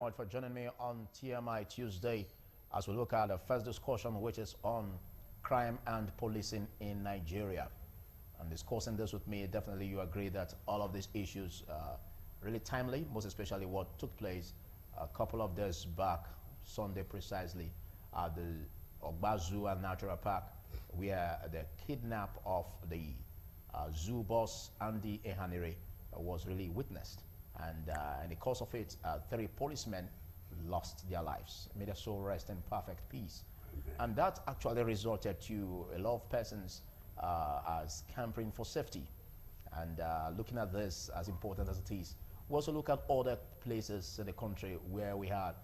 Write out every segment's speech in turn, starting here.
Much for joining me on TMI Tuesday as we look at the first discussion, which is on crime and policing in Nigeria. And discussing this with me, definitely you agree that all of these issues are really timely, most especially what took place a couple of days back, Sunday precisely, at the Ogbazu and Natural Park, where the kidnap of the zoo boss Andy Ehanire was really witnessed. And in the course of it, 3 policemen lost their lives. May their soul rest in perfect peace. And that actually resulted to a lot of persons as camping for safety. And looking at this, as important as it is, we also look at other places in the country where we have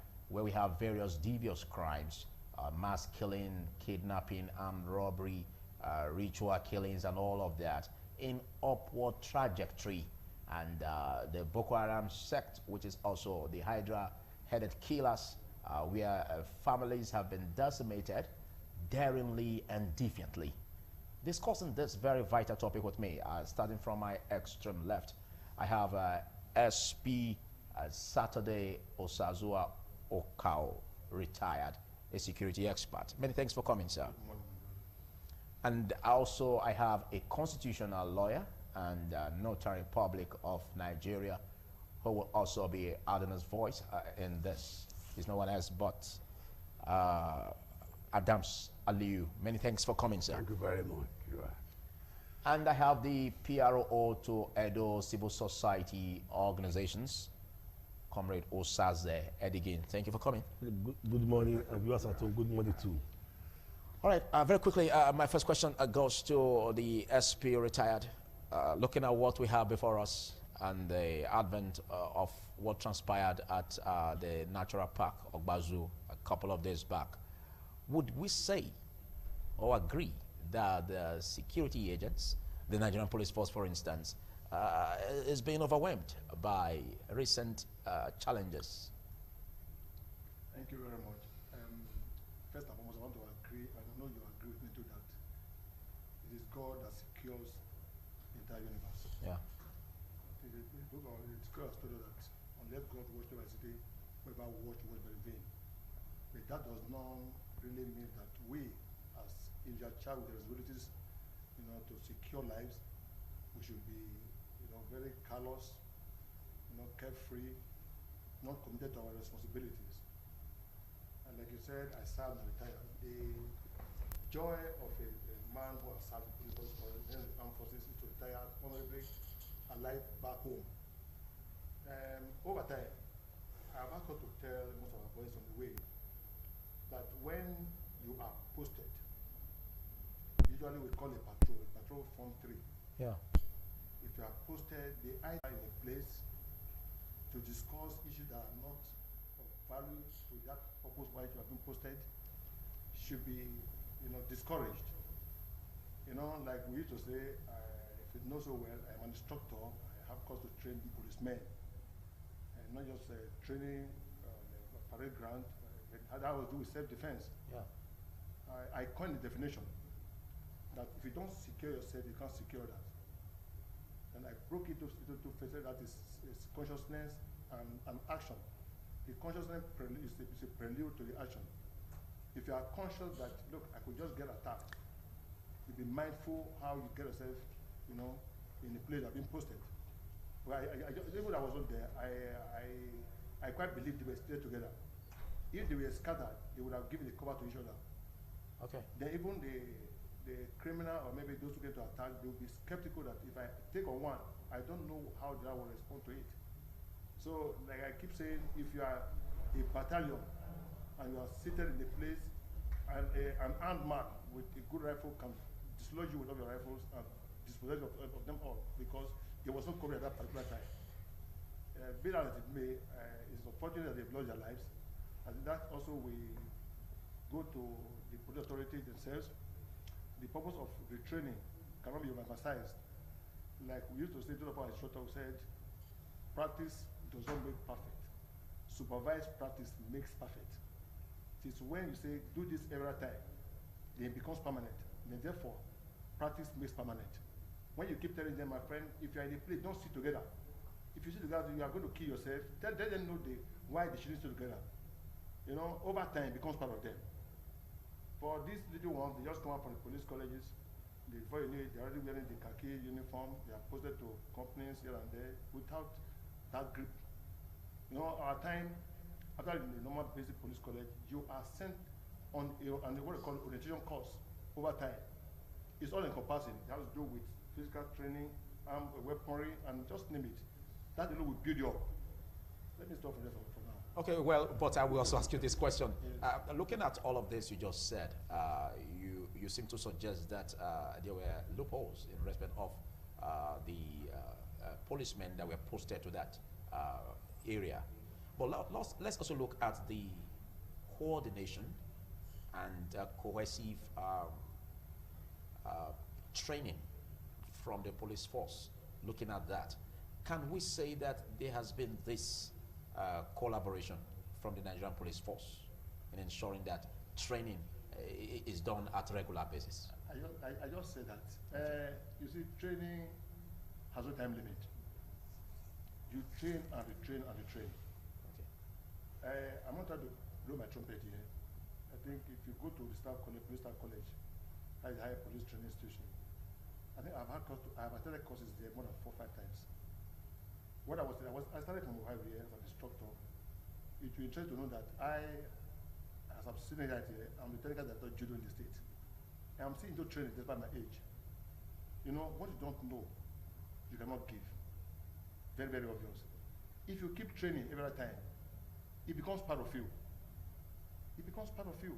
various devious crimes, mass killing, kidnapping, armed robbery, ritual killings, and all of that in upward trajectory. And the Boko Haram sect, which is also the Hydra-headed killers, where families have been decimated daringly and defiantly. Discussing this very vital topic with me, starting from my extreme left, I have SP Saturday Osazua Okao, retired, a security expert. Many thanks for coming, sir. And also I have a constitutional lawyer and notary public of Nigeria, who will also be adding his voice in this. He's no one else but Adams Aliu. Many thanks for coming, sir. Thank you very much. You are. And I have the PRO to Edo Civil Society Organizations, Comrade Osaze Edigin. Thank you for coming. Good morning, and viewers at home. Good morning too. All right, very quickly, my first question goes to the SP retired. Looking at what we have before us and the advent of what transpired at the Natural Park, Ogbazu, a couple of days back, would we say or agree that the security agents, the Nigerian Police Force, for instance, is being overwhelmed by recent challenges? Thank you very much. First and foremost, I want to agree, and I know you agree with me too, that it is God that secures the entire universe. Yeah. The scripture has told us that unless God watch over the city, whoever watch very vain. But that does not really mean that we, as individual child with the responsibilities, to secure lives, we should be, very callous, carefree, not committed to our responsibilities. And like you said, I served and retired. The joy of a man who has served the armed forces is to retire honorably, alive back home. Over time, I've asked to tell most of our boys on the way that when you are posted, usually we call it patrol form 3. Yeah. If you are posted, they either in a place to discuss issues that are not of value to that purpose why you have been posted should be, discouraged. Like we used to say, if you know so well, I'm an instructor, I have course to train the policemen. And not just training the parade ground, but that was do with self-defense. Yeah. I coined the definition that if you don't secure yourself, you can't secure others. And I broke it into two phases, that is consciousness and action. The consciousness is a prelude to the action. If you are conscious that, look, I could just get attacked, you be mindful how you get yourself, in a place that been posted. Well, even when I wasn't there, I quite believe they were still together. If they were scattered, they would have given the cover to each other. Okay. Then even the criminal or maybe those who get to attack, they will be skeptical that if I take on one, I don't know how the other will respond to it. So, like I keep saying, if you are a battalion and you are seated in a place and an armed man with a good rifle can dislodge you with all your rifles and dispose of them all because there was no cover at that particular time. Be that as it may, it's unfortunate that they've lost their lives. And that also we go to the police authority themselves. The purpose of retraining cannot be emphasized. Like we used to say to our instructor who said, practice does not make perfect. Supervised practice makes perfect. It is when you say, do this every time, then it becomes permanent. And therefore, practice makes permanent. When you keep telling them, my friend, if you are in a place, don't sit together. If you sit together, you are going to kill yourself. Tell them know why they shouldn't stay together. You know, over time it becomes part of them. For these little ones, they just come out from the police colleges. Before you know it, they're already wearing the khaki uniform. They are posted to companies here and there without that grip. You know, our time, after the normal basic police college, you are sent on what they call orientation course over time. It's all encompassing. It has to do with physical training, weaponry, and just name it. That will build you up. Let me stop for now. Okay, well, but I will also ask you this question. Yes. Looking at all of this you just said, you seem to suggest that there were loopholes in respect of the policemen that were posted to that area. But let's also look at the coordination and cohesive training from the police force. Looking at that, can we say that there has been this collaboration from the Nigerian police force in ensuring that training is done at regular basis? I just said that. You see, training has no time limit. You train and retrain and retrain. Okay. I'm not trying to blow my trumpet here. I think if you go to the staff college, police staff college, that is a higher police training station. I think I've attended courses there more than 4 or 5 times. What I started from Ohio here as an instructor. It will interest to know that as I'm sitting right here, I'm the technical director of judo in the state. And I'm still into training despite my age. You know, what you don't know, you cannot give. Very, very obvious. If you keep training every time, it becomes part of you. It becomes part of you.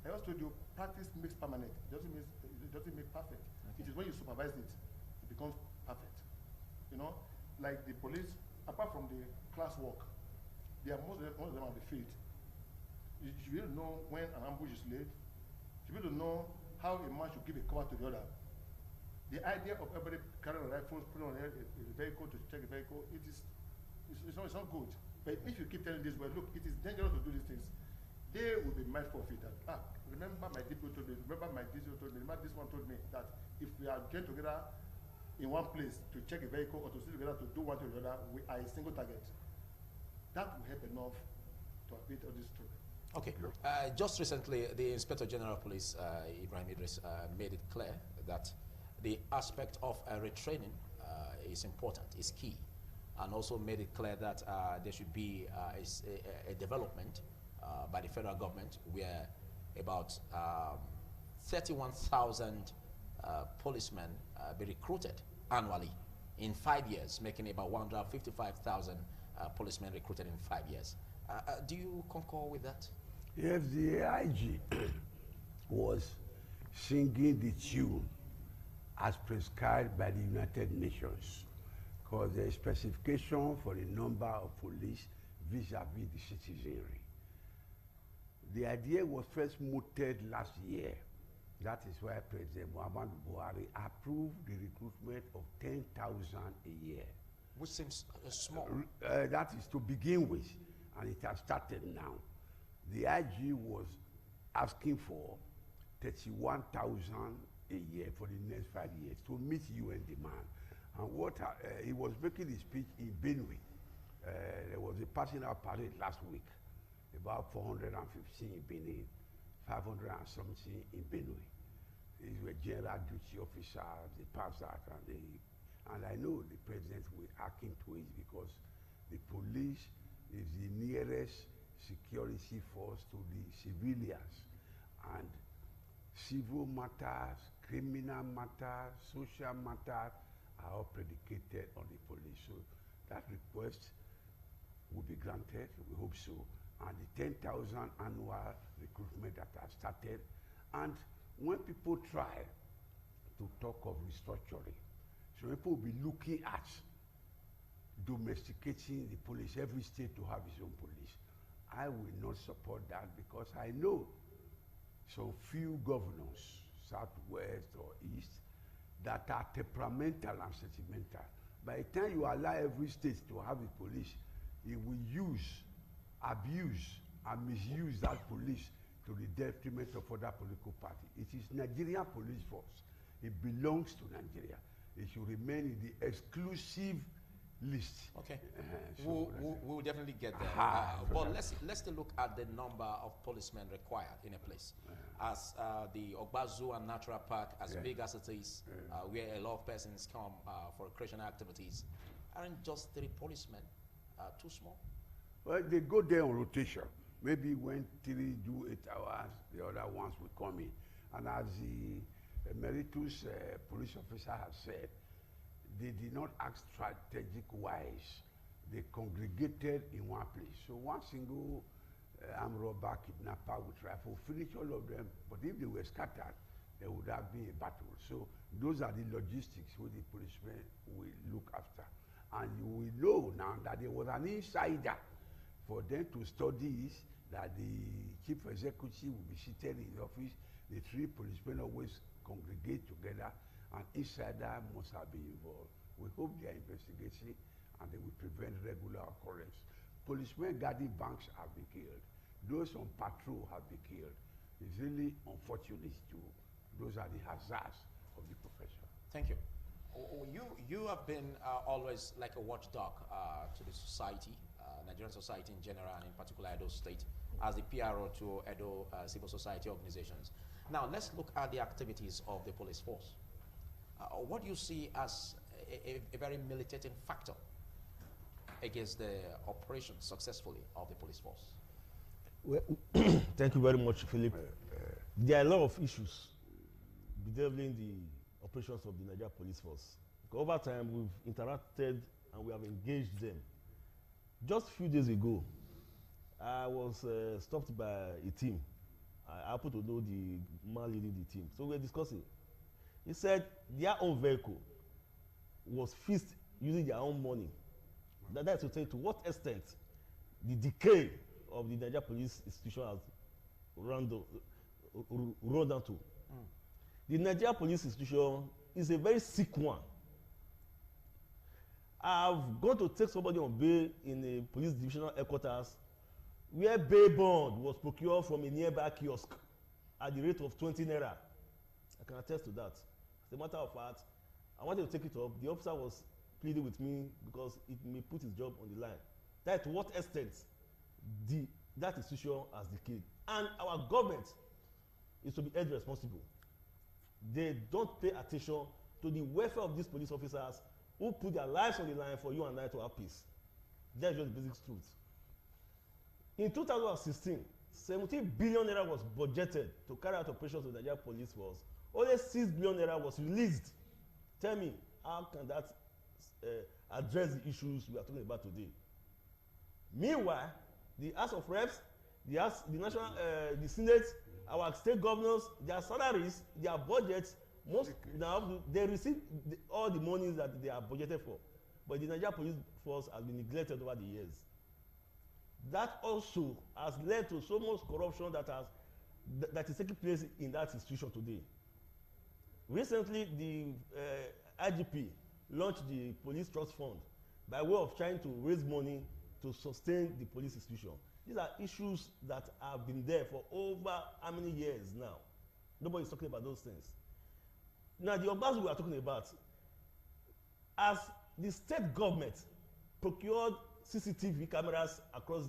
I also told you, practice makes permanent. It doesn't make perfect. Okay. It is when you supervise it, it becomes perfect. You know, like the police, apart from the class work, they are most of them on the field. You should be able to know when an ambush is laid. You should be able to know how a man should give a cover to the other. The idea of everybody carrying rifles, putting on a vehicle to check the vehicle, it's not good. But if you keep telling this, well, look, it is dangerous to do these things, they will be mindful of it. That, remember my DPO told me, remember my DCO told me, remember this one told me that if we are getting together in one place to check a vehicle or to sit together to do one to the other, we are a single target. That will help enough to abate all this trouble. Okay. Just recently, the Inspector General of Police, Ibrahim Idris, made it clear that the aspect of retraining is important, is key, and also made it clear that there should be a development by the federal government where about 31,000 policemen be recruited annually in 5 years, making about 155,000 policemen recruited in 5 years. Do you concur with that? Yes, the AIG was singing the tune as prescribed by the United Nations, because there is specification for the number of police vis-a-vis the citizenry. The idea was first mooted last year. That is why President Muhammadu Buhari approved the recruitment of 10,000 a year. Which seems small. That is to begin with, and it has started now. The IG was asking for 31,000 a year for the next 5 years to meet UN demand. And what he was making his speech in Benue. There was a passing out parade last week, about 415 in Benin, 500 and something in Benue. These were general duty officers, they passed out, and I know the president will hack into it because the police is the nearest security force to the civilians, and civil matters, criminal matters, social matters are all predicated on the police. So that request will be granted, we hope so, and the 10,000 annual recruitment that has started. And when people try to talk of restructuring, so people will be looking at domesticating the police, every state to have its own police. I will not support that because I know so few governors, southwest or east, that are temperamental and sentimental. By the time you allow every state to have a police, it will use, abuse, and misuse that police to the detriment of other political parties. It is Nigerian police force. It belongs to Nigeria. It should remain in the exclusive list. Okay. So we'll definitely get there. But let's still look at the number of policemen required in a place. As the Ogba Zoo and Natural Park, as big as it is, where a lot of persons come for recreational activities, aren't just 3 policemen too small? Well, they go there on rotation. Maybe when 3 do 8 hours, the other ones will come in. And as the emeritus police officer has said, they did not act strategic wise. They congregated in one place. So one single armed robber, kidnapper would rifle, finish all of them. But if they were scattered, there would have been a battle. So those are the logistics which the policemen will look after. And you will know now that there was an insider for them to study is that the chief executive will be seated in the office. The 3 policemen always congregate together, and insider must have been involved. We hope they are investigating and they will prevent regular occurrence. Policemen guarding banks have been killed. Those on patrol have been killed. It's really unfortunate too. Those are the hazards of the profession. Thank you. You have been always like a watchdog to the society, Nigerian society in general, and in particular Edo State, as the PRO to Edo civil society organizations. Now, let's look at the activities of the police force. What do you see as a very militating factor against the operation successfully of the police force? Well, thank you very much, Philip. There are a lot of issues bedeviling the operations of the Nigeria Police Force. Over time, we've interacted and we have engaged them. Just a few days ago, I was stopped by a team. I happen to know the man leading the team. So we were discussing. He said their own vehicle was fixed using their own money. That's to say to what extent the decay of the Nigeria police institution has run down to. The Nigeria police institution is a very sick one. I've gone to take somebody on bail in a police divisional headquarters where bail bond was procured from a nearby kiosk at the rate of 20 naira. I can attest to that. As a matter of fact, I wanted to take it up. The officer was pleading with me because it may put his job on the line. That to what extent that institution has decayed. And our government is to be held responsible. They don't pay attention to the welfare of these police officers who put their lives on the line for you and I to have peace. That's just the basic truth. In 2016, 17 billion naira was budgeted to carry out operations of the Nigeria Police Force. Only 6 billion naira was released. Tell me, how can that address the issues we are talking about today? Meanwhile, the House of Reps, the National, the Senate, our state governors, their salaries, their budgets, they receive all the monies that they are budgeted for. But the Nigeria Police Force has been neglected over the years. That also has led to so much corruption that is taking place in that institution today. Recently, the IGP launched the Police Trust Fund by way of trying to raise money to sustain the police institution. These are issues that have been there for over how many years now? Nobody is talking about those things. Now, the Ogbas we are talking about, as the state government procured CCTV cameras across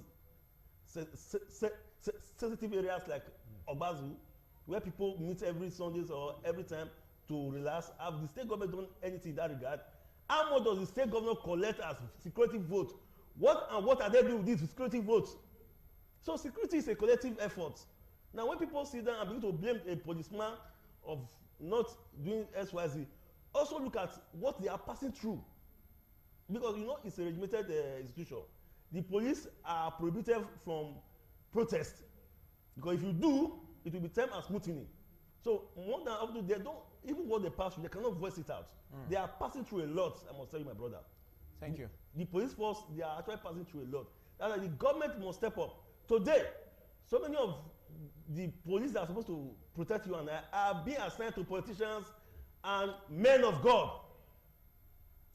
sensitive areas like Ogbazu, where people meet every Sundays or every time to relax, have the state government done anything in that regard? How much does the state government collect as security vote? What are they doing with these security votes? So security is a collective effort. Now when people sit down and begin to blame a policeman of not doing XYZ, also look at what they are passing through. Because you know it's a regimented institution. The police are prohibited from protest. Because if you do, it will be termed as mutiny. So more than often, they don't, even what they pass through, they cannot voice it out. They are passing through a lot, I must tell you, my brother. Thank you. The police force, they are actually passing through a lot. That's why the government must step up. Today, so many of the police that are supposed to protect you and I are being assigned to politicians and men of God.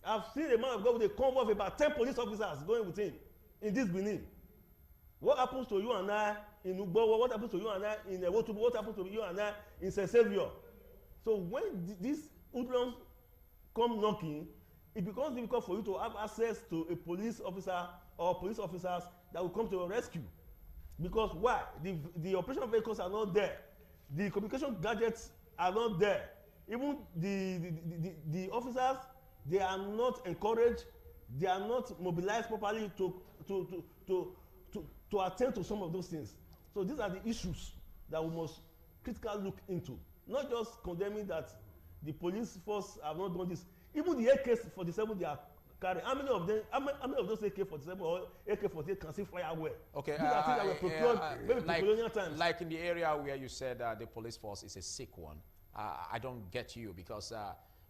I've seen a man of God with a convoy of about 10 police officers going with him in this Benin. What happens to you and I in Ugbowo? What happens to you and I in Ewotubo? What happens to you and I in St. Saviour? So when these hoodlums come knocking, it becomes difficult for you to have access to a police officer or police officers that will come to your rescue. Because why? The operational vehicles are not there. The communication gadgets are not there. Even the officers, they are not encouraged, they are not mobilized properly to attend to some of those things. So these are the issues that we must critically look into. Not just condemning that the police force have not done this. Even the AK-47 they are carrying, how many of those AK-47 or AK-48 can still fire well? Okay, these are things that were procured maybe like, colonial times. Like in the area where you said the police force is a sick one, I don't get you, because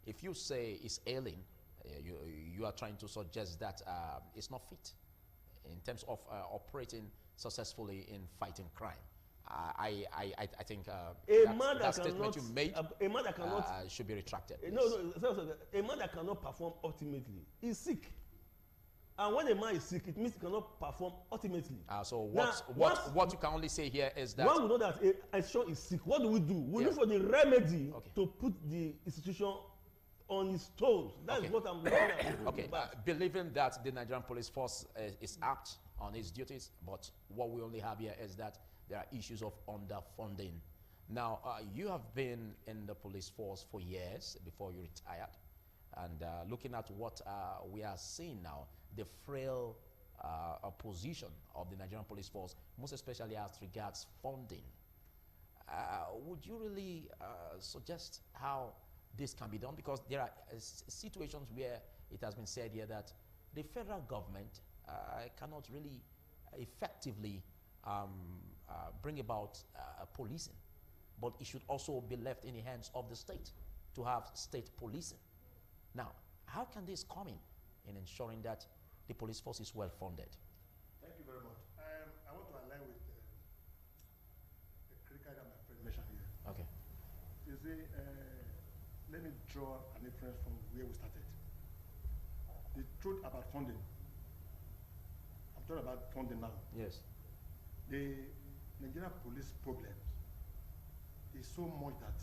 if you say it's ailing, you are trying to suggest that it's not fit in terms of operating successfully in fighting crime. I think that statement you made should be retracted. No, a man that cannot perform ultimately is sick. And when a man is sick, it means he cannot perform ultimately. So what you can only say here is that one will know that a institution is sick. What do? We look for the remedy to put the institution on its toes. That's what I'm looking at. Okay, believing that the Nigerian police force is apt on its duties, but what we only have here is that there are issues of underfunding. Now, you have been in the police force for years before you retired, and looking at what we are seeing now, the frail position of the Nigerian police force, most especially as regards funding, would you really suggest how this can be done? Because there are situations where it has been said here that the federal government cannot really effectively bring about policing, but it should also be left in the hands of the state to have state policing. Now, how can this come in ensuring that the police force is well funded? Thank you very much. I want to align with the critical that my friend mentioned here. Okay. You see, let me draw an inference from where we started. The truth about funding. I'm talking about funding now. Yes. The Nigerian police problem is so much that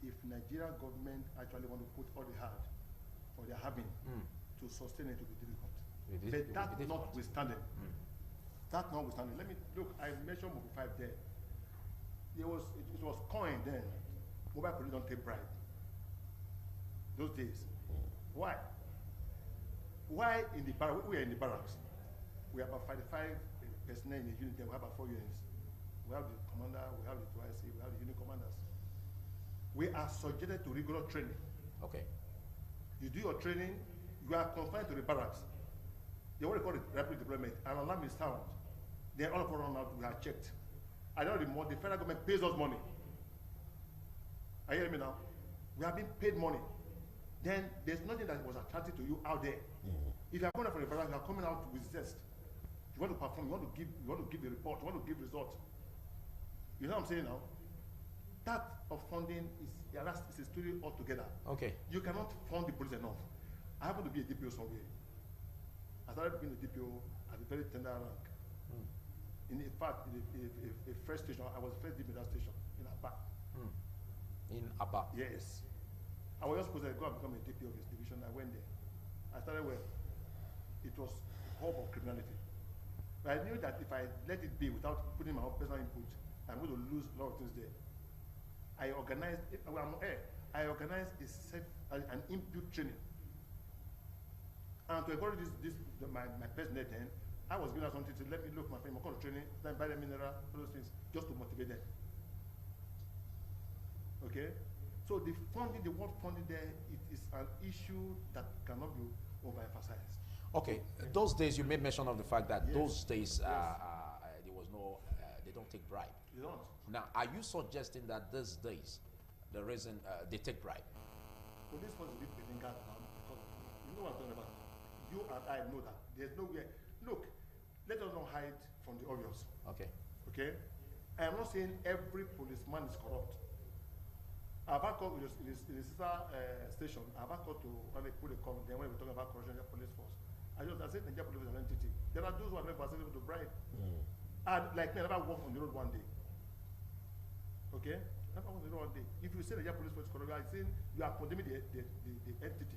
if Nigerian government actually want to put all the hard or they're having to sustain it, to be difficult. But that notwithstanding, let me look. I mentioned Mobile 5 there. It was coined then. Mobile police don't take bribe. Those days. Why? Why in the barracks? We are in the barracks. We have about 55 personnel in the unit. Then we have about 4 units. We have the commander, we have the 2IC, we have the unit commanders. We are subjected to regular training. Okay. You do your training, you are confined to the barracks. They want to call it rapid deployment. An alarm is sound. Then all of us run out, we are checked. I know the federal government pays us money. Are you hearing me now? We are being paid money. Then there's nothing that was attractive to you out there. If you are coming out from the barracks, you are coming out with zest. You want to perform, you want to give a report, you want to give results. You know what I'm saying now? That of funding is a story altogether. Okay. You cannot fund the police enough. I happen to be a DPO somewhere. I started being a DPO at a very tender rank. In fact, a first station, I was the first DPO in that station, in Aba. In Aba? Yes. I was just supposed to go and become a DPO of his division. I went there. I started well. It was a hub of criminality. But I knew that if I let it be without putting my own personal input, I'm going to lose a lot of things there. I organized an input training. And to encourage my personnel then, I was giving out something to let me look my friend, my kind of training, then buy the mineral, all those things, just to motivate them. Okay? So the funding, the word funding there, it is an issue that cannot be overemphasized. Okay, those days you made mention of the fact that those days there was no, they don't take bribe. They don't. Now, are you suggesting that these days the reason they take bribe? Well, this was a bit now because you know what I'm talking about. You and I know that there's nowhere. Look, let us not hide from the obvious. Okay. Okay. I am not saying every policeman is corrupt. I've had called in the sister station. I've had called to when they put a comment. Then when we talk about corruption in the police force, I said Nigeria police is an entity. There are those who are never able to bribe. And like me, I never walked on the road one day. Okay? Never walked on the road one day. If you say Nigeria police force is corrupt, you are saying you are condemning the entity.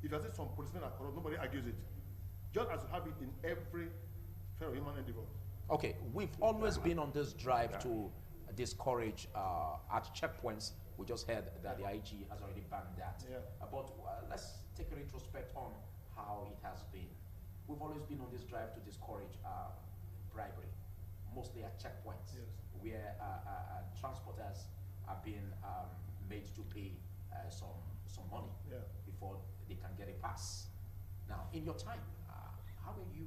If you say some policemen are corrupt, nobody argues it. Just as you have it in every sphere of human endeavor. Okay, we've always been on this drive to discourage at checkpoints. We just heard that the IG has already banned that. Yeah. But let's take a retrospect on how it has been. We've always been on this drive to discourage bribery, mostly at checkpoints, Yes. where transporters are being made to pay some money before they can get a pass. Now, in your time, how are you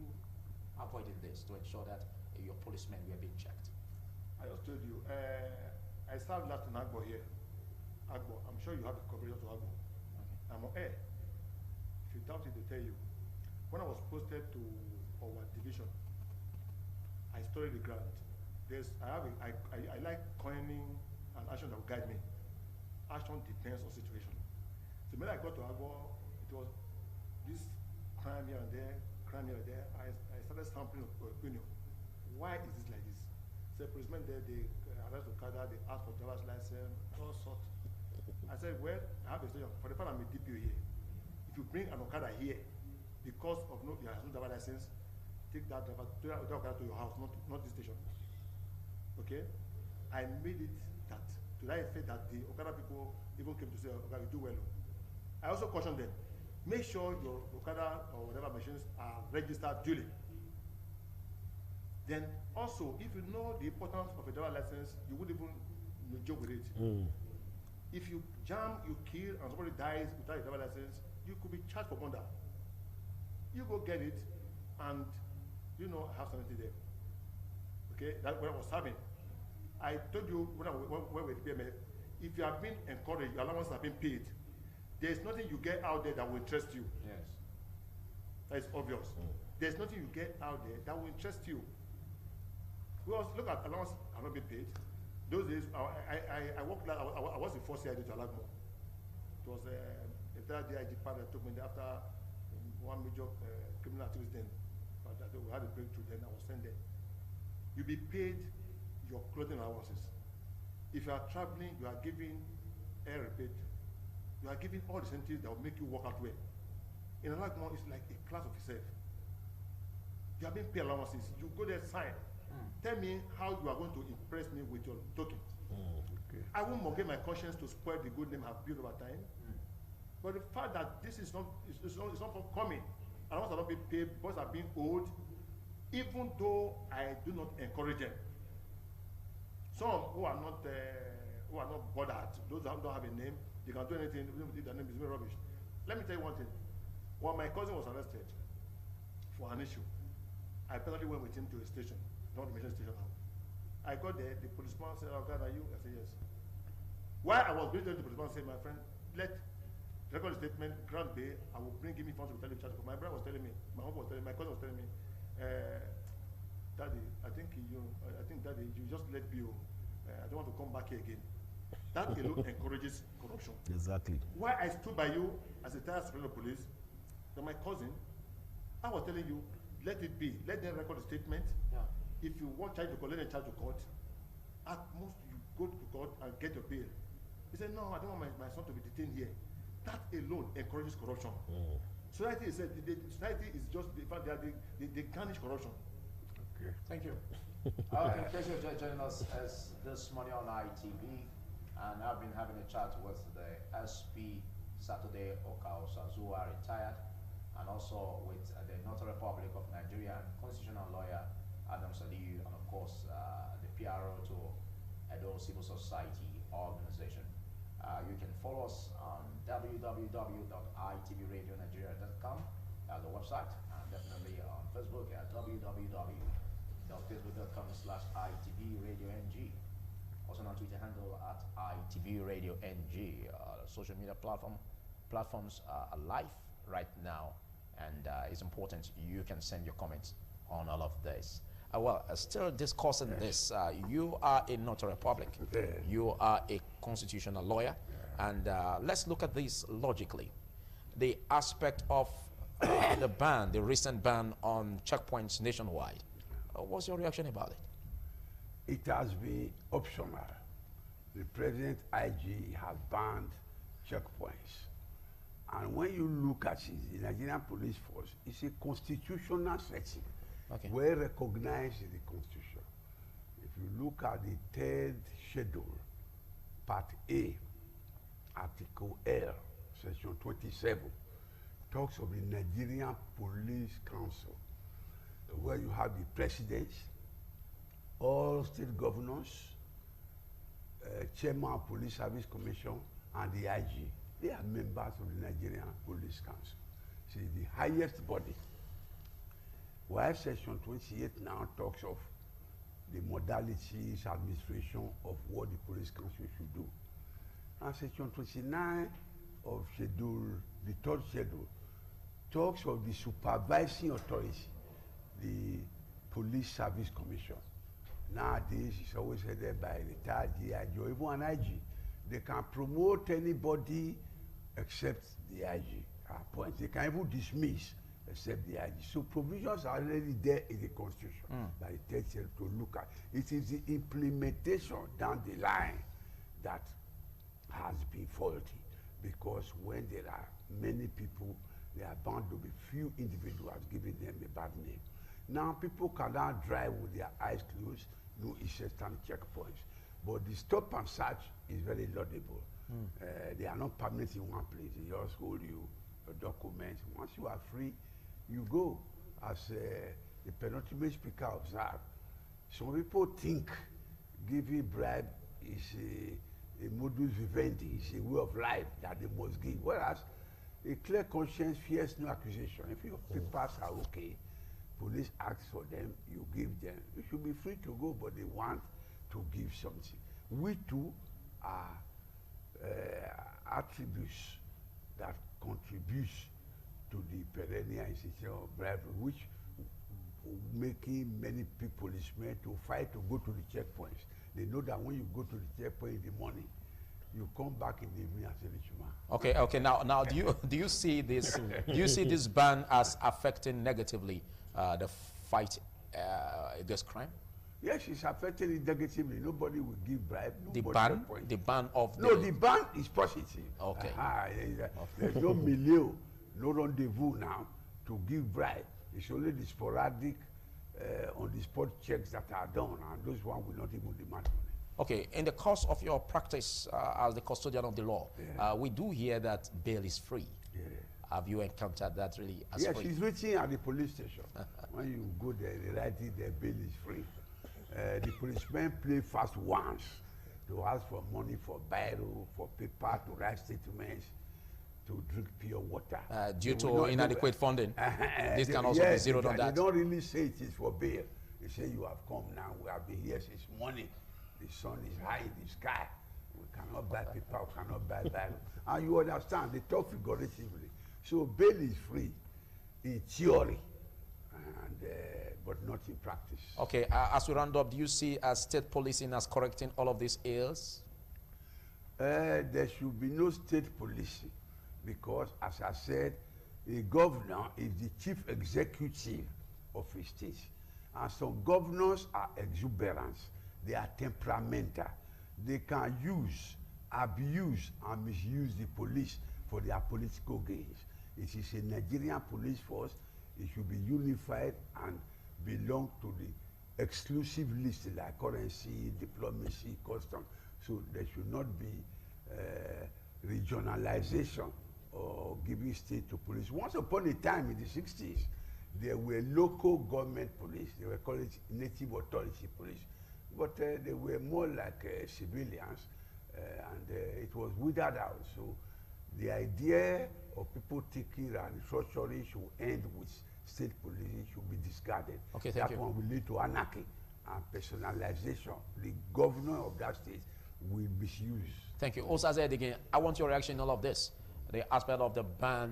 avoiding this to ensure that your policemen were being checked? I just told you, I served last in Agbo here. Agbo, I'm sure you have the coverage of Agbo. Okay. I'm on air. If you doubt it, they tell you. When I was posted to our division, I studied the ground. I like coining an action that will guide me. Action depends on situation. So when I got to Agbo, it was this crime here and there, crime here and there. I started sampling opinion. Why is this like this? So policemen there, they arrest Okada, they ask for driver's license, all sorts. I said, well, I have a station. For the fact I'm a DPO here, if you bring an Okada here, because of no driver's license, take that driver to Okada to your house, not this station. Okay? I made it that, to that effect that the Okada people even came to say, Okada, you do well. I also cautioned them, make sure your Okada or whatever machines are registered duly. Then also, if you know the importance of a driver license, you wouldn't even joke with it. If you jam, you kill, and somebody dies without a driver license, you could be charged for murder. You go get it, and have something there. Okay, that's what I was serving. I told you when we were at PMF, if you have been encouraged, your allowances have been paid. There is nothing you get out there that will interest you. Yes. That is obvious. There's nothing you get out there that will interest you. Well, look at allowance are not being paid. Those days, I worked. I was the first year I did to Alagmo. It was a third DIG partner took me there after one major criminal activity. Then, but we had a breakthrough. Then I was sent there. You be paid your clothing allowances. If you are traveling, you are given air repeat. You are given all the incentives that will make you work out well. In Alagmo, it's like a class of itself. You are being paid allowances. You go there, sign. Tell me how you are going to impress me with your token. Okay. I won't mortgage my conscience to spoil the good name I've built over time. But the fact that this is not forthcoming, and once I don't be paid, boys are being owed, even though I do not encourage them. Some who are not bothered, those who don't have a name, they can do anything, even if their name is very rubbish. Let me tell you one thing. When my cousin was arrested for an issue, I personally went with him to a station. Not the mission station now. I got there, the policeman said, "Oh God, are you?" I said, "Yes." While I was visiting, the policeman said, "My friend, let record the statement, grant bail, I will bring him in front of the charge." My brother was telling me, my uncle was telling me, my cousin was telling me, Daddy, I think Daddy, you just let be. I don't want to come back here again. That alone encourages corruption. Exactly. Why I stood by you as a retired superior police, that my cousin, I was telling you, let it be. Let them record the statement. Yeah. If you want charge to court, let them charge to court. At most, you go to court and get your bail. He said, "No, I don't want my son to be detained here." That alone encourages corruption. Society is society is just the fact that they garnish corruption. Okay. Thank you. In case you're joining us this morning on ITV, and I've been having a chat with the SP Saturday Okausa, who are retired, and also with the Northern Republic of Nigeria and constitutional lawyer Adam Saliu, and of course the PRO to Edo Civil Society Organization. You can follow us on www.itvradioNigeria.com as a website, and definitely on Facebook at www.facebook.com/ITVRadioNG. Also on Twitter handle at ITVRadioNG. Social media platforms are live right now, and it's important you can send your comments on all of this. Still discussing this, you are a notary public, you are a constitutional lawyer, and let's look at this logically. The aspect of the recent ban on checkpoints nationwide. What's your reaction about it? It has been optional. The President IG has banned checkpoints. And when you look at it, the Nigerian police force is a constitutional setting. Okay. Well recognized in the Constitution. If you look at the 3rd schedule, Part A, Article L, Section 27, talks of the Nigerian Police Council, where you have the president, all state governors, chairman of Police Service Commission, and the IG. They are members of the Nigerian Police Council. It's the highest body. While Section 28 now talks of the modalities, administration of what the police council should do. And Section 29 of the 3rd schedule, talks of the supervising authority, the Police Service Commission. Nowadays, it's always headed by retired DIG or even an IG. They can promote anybody except the IG. Point. They can even dismiss except the IG. So provisions are already there in the Constitution that it takes them to look at. It is the implementation down the line that has been faulty, because when there are many people, there are bound to be few individuals giving them a bad name. Now people cannot drive with their eyes closed, no issues and checkpoints. But the stop and search is very laudable. They are not permanent in one place. They just hold you, your documents. Once you are free, you go. As the penultimate speaker observed, some people think giving bribe is a modus vivendi, is a way of life that they must give. Whereas a clear conscience fears no accusation. If your papers are okay, police asks for them, you give them. You should be free to go, but they want to give something. We too are attributes that contributes to the perennial institution of bribery, which making many people policemen to fight to go to the checkpoints. They know that when you go to the checkpoint in the morning, you come back in the evening as a rich man. Okay, okay. Now, do you see this? Do you see this ban as affecting negatively the fight against crime? Yes, it's affecting it negatively. Nobody will give bribe. The ban of no, the ban is positive. Okay. There's no milieu, no rendezvous now to give bribe. It's only the sporadic on the spot checks that are done, and those ones will not even demand money. Okay, in the course of your practice as the custodian of the law, we do hear that bail is free. Yeah. Have you encountered that really as yes, free? it's written at the police station. When you go there, they write it, the bail is free. The policemen play fast once to ask for money for biro, for paper, to write statements, to drink pure water. Due to inadequate funding, this can also be zeroed on that. They don't really say it is for bail. They say you have come now, we have been here since morning. The sun is high in the sky. We cannot buy paper, we cannot buy biro. And you understand, they talk figuratively. So bail is free in theory, and but not in practice. Okay, as we round up, do you see state policing as correcting all of these ills? There should be no state policing, because, as I said, a governor is the chief executive of a state. And some governors are exuberant, they are temperamental. They can use, abuse, and misuse the police for their political gains. It is a Nigerian police force. It should be unified and belong to the exclusive list like currency, diplomacy, custom. So there should not be regionalization or giving state to police. Once upon a time in the 60s, there were local government police. They were called native authority police. But they were more like civilians, and it was withered out. So the idea of people thinking that restructuring should end with state policing should be discarded. Okay, thank you. That one will lead to anarchy and personalization. The governor of that state will misuse. Thank you. Also, Azed, again, I want your reaction on all of this. The aspect of the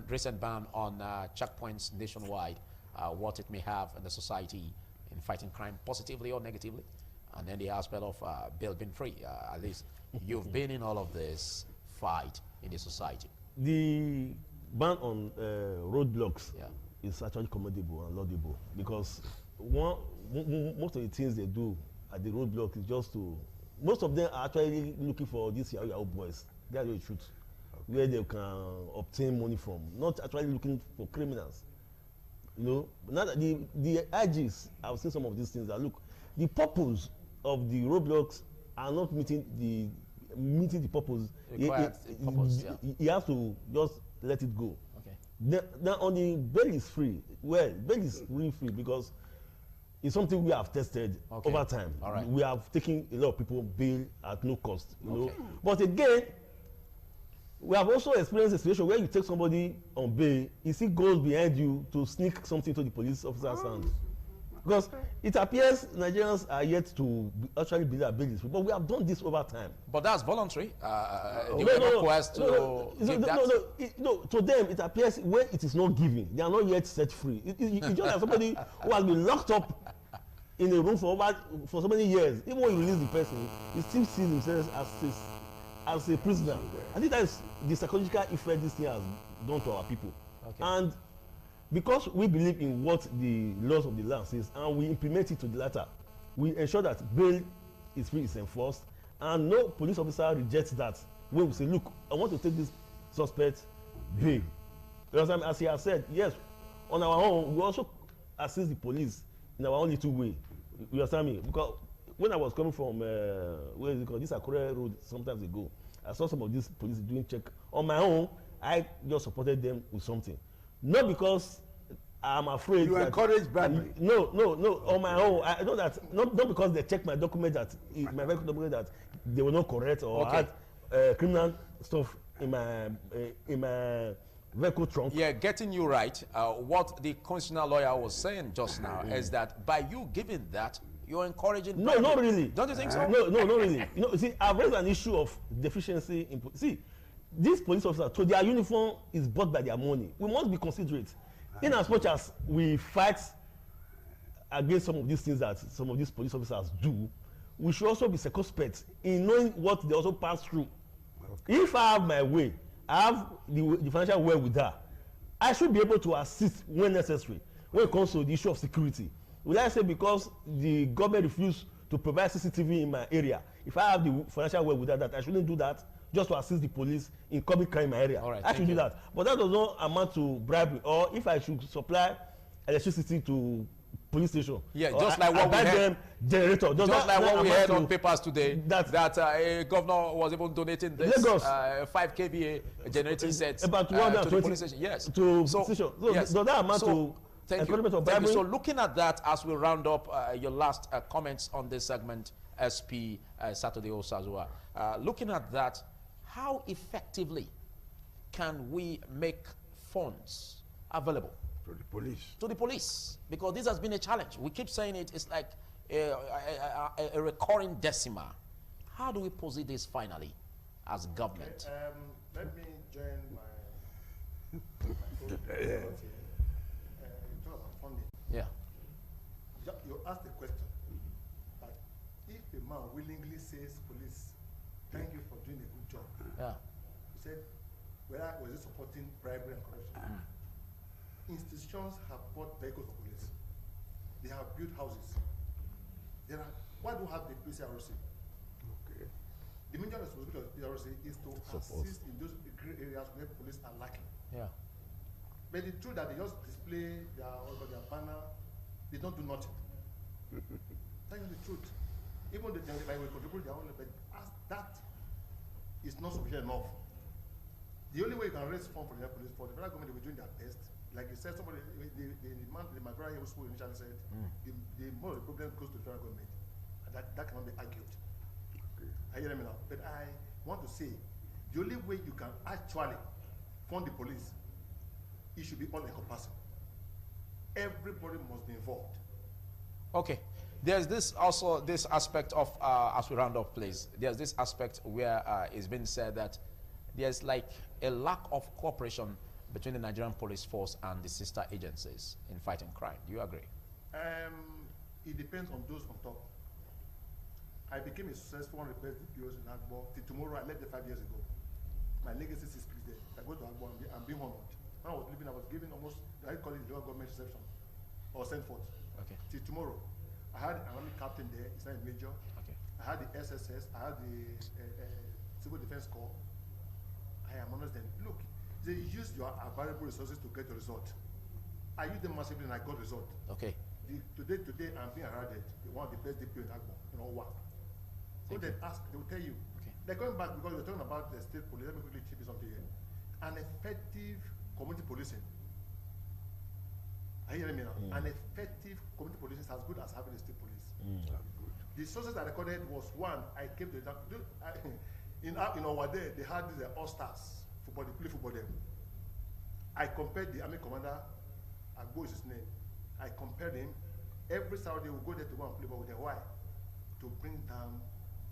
recent ban on checkpoints nationwide, what it may have in the society in fighting crime, positively or negatively, and then the aspect of bail being free. At least you've been in all of this fight in the society. The ban on roadblocks is actually commendable and laudable, because most of the things they do at the roadblock is just to, most of them are actually looking for these Yahoo boys. That's the truth. where they can obtain money from, not actually looking for criminals. You know, now that the IGs, I've seen some of these things that look, the purpose of the roadblocks are not meeting the purpose. He has to just let it go. Okay. Then on the bail is free. Well, bail is really free because it's something we have tested over time. All right. We have taken a lot of people bail at no cost. You know, but again, we have also experienced a situation where you take somebody on bail, he still goes behind you to sneak something to the police officer's hand. Because it appears Nigerians are yet to actually believe that bail is free, but we have done this over time. But that's voluntary. To them it appears when it is not given, they are not yet set free. It's just like somebody who has been locked up in a room for so many years. Even when you release the person, he still sees himself as a prisoner. I think that is the psychological effect this thing has done to our people. Okay. And because we believe in what the laws of the land says and we implement it to the letter, we ensure that bail is free, is enforced, and no police officer rejects that when we say, look, I want to take this suspect bail. Because as he has said, yes, on our own, we also assist the police in our own little way. You understand me? Because when I was coming from where is it called, this Akure Road sometimes ago, I saw some of these police doing check. On my own, I just supported them with something. Not because I'm afraid. You encourage bribery. No. On my own, I know that not because they checked my document that they were not correct or had criminal stuff in my vehicle trunk. Yeah, getting you right. What the constitutional lawyer was saying just now is that by you giving that, you're encouraging. No, not really. Don't you think so? No, not really. See, I've raised an issue of deficiency in. See, these police officers, so their uniform is bought by their money. We must be considerate. In as much as we fight against some of these things that some of these police officers do, we should also be circumspect in knowing what they also pass through. Okay. If I have my way, I have the financial wherewithal, I should be able to assist when necessary when it comes to the issue of security. Will I say because the government refused to provide CCTV in my area, if I have the financial wherewithal that I shouldn't do that just to assist the police in coming crime in my area? Right, I should do that. But that does not amount to bribery. Or if I should supply electricity to police station, just like what we heard, generator. Just like what we heard on papers today, that a governor was even donating this 5 kVA generating sets about to the police station. Yes. To station. So does that amount to encouragement of bribery? So looking at that, as we round up your last comments on this segment, SP Saturday Osazua, looking at that, how effectively can we make funds available to the police? To the police, because this has been a challenge. We keep saying it. It's like a recurring decima. How do we posit this finally as government? Okay, let me join my you talk about funding. Yeah. You asked the question that if a man willingly says, police, thank you for doing a good job. Yeah. He said, whether was it supporting bribery and corruption? Institutions have bought vehicles for police. They have built houses. Why do you have the PCRC? Okay. The major responsibility of PCRC is to assist in those gray areas where police are lacking. Yeah. But the truth that they just display their banner, they don't do nothing. That is the truth. Even they will contribute their own, but as that is not sufficient enough. The only way you can raise funds for the police, for the federal government, they will doing their best. Like you said, somebody, the Maguire School initially said, the more the problem goes to the federal government, and that cannot be argued. Okay. I hear me now. But I want to say, the only way you can actually fund the police, it should be all-encompassing. Everybody must be involved. Okay. There's this aspect of, as we round off, please, there's this aspect where it's been said that there's like a lack of cooperation between the Nigerian police force and the sister agencies in fighting crime. Do you agree? It depends on those on top. I became a successful request DPOs in Agbo. Till tomorrow, I left there 5 years ago. My legacy is there. I go to Agbo and I'm being honored. When I was leaving, I was given almost, I call it the local government reception, or sent forth. Okay. Till tomorrow, I had an army captain there, it's not a major. Okay. I had the SSS, I had the Civil Defense Corps. I am honest. Then look, they use your available resources to get the result. I used them massively and I got result. Okay. Today I'm being heralded one of the best DPO in Agbo, you know what? So they ask, they will tell you. Okay. They're going back because we're talking about the state police. Let me quickly chip in something here. An effective community policing. Are you hearing me now? An effective community policing is as good as having a state police. The sources I recorded was one. I came to in our day they had these all stars football. They play football there. I compared the army commander. Agbo is his name. I compared him. Every Saturday we go there to go and play ball with them. Why? To bring down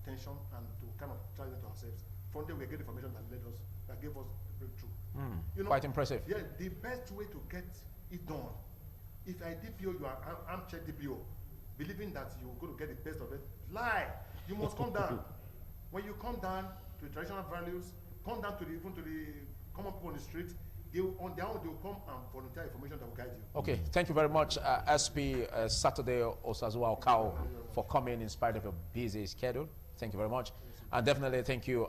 tension and to kind of challenge it to ourselves. From there we get information that led us, that gave us the breakthrough. You know, quite impressive. Yeah, the best way to get it done. If I DPO, you are armchair DPO, believing that you're going to get the best of it, lie. You must come down. When you come down to the traditional values, come down to even to the common people on the street, they will, on their own, they will come and volunteer information that will guide you. Okay, thank you very much, SP Saturday Osazua Okao, for coming in spite of a busy schedule. Thank you very much. And definitely thank you,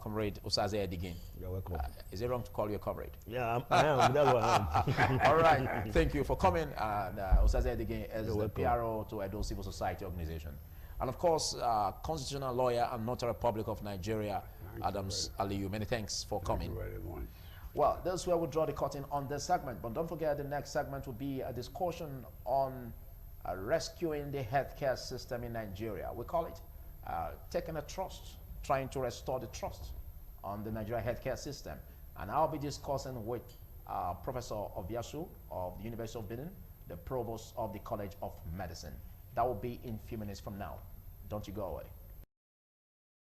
Comrade Osaze Edigin. You're welcome. Is it wrong to call you a comrade? Yeah, I am. That's what I am. All right, thank you for coming. And Osaze Edigin is You're the welcome. PRO to Edo Civil Society Organization. And of course, constitutional lawyer and Notary Republic of Nigeria, Adams Aliyu. Many thanks for coming. Thank you very much. Well, this is where we draw the curtain on this segment. But don't forget, the next segment will be a discussion on rescuing the healthcare system in Nigeria. We call it taking a trust, trying to restore the trust on the Nigeria healthcare system. And I'll be discussing with Professor Obiasu of the University of Benin, the Provost of the College of Medicine. That will be in a few minutes from now. Don't you go away.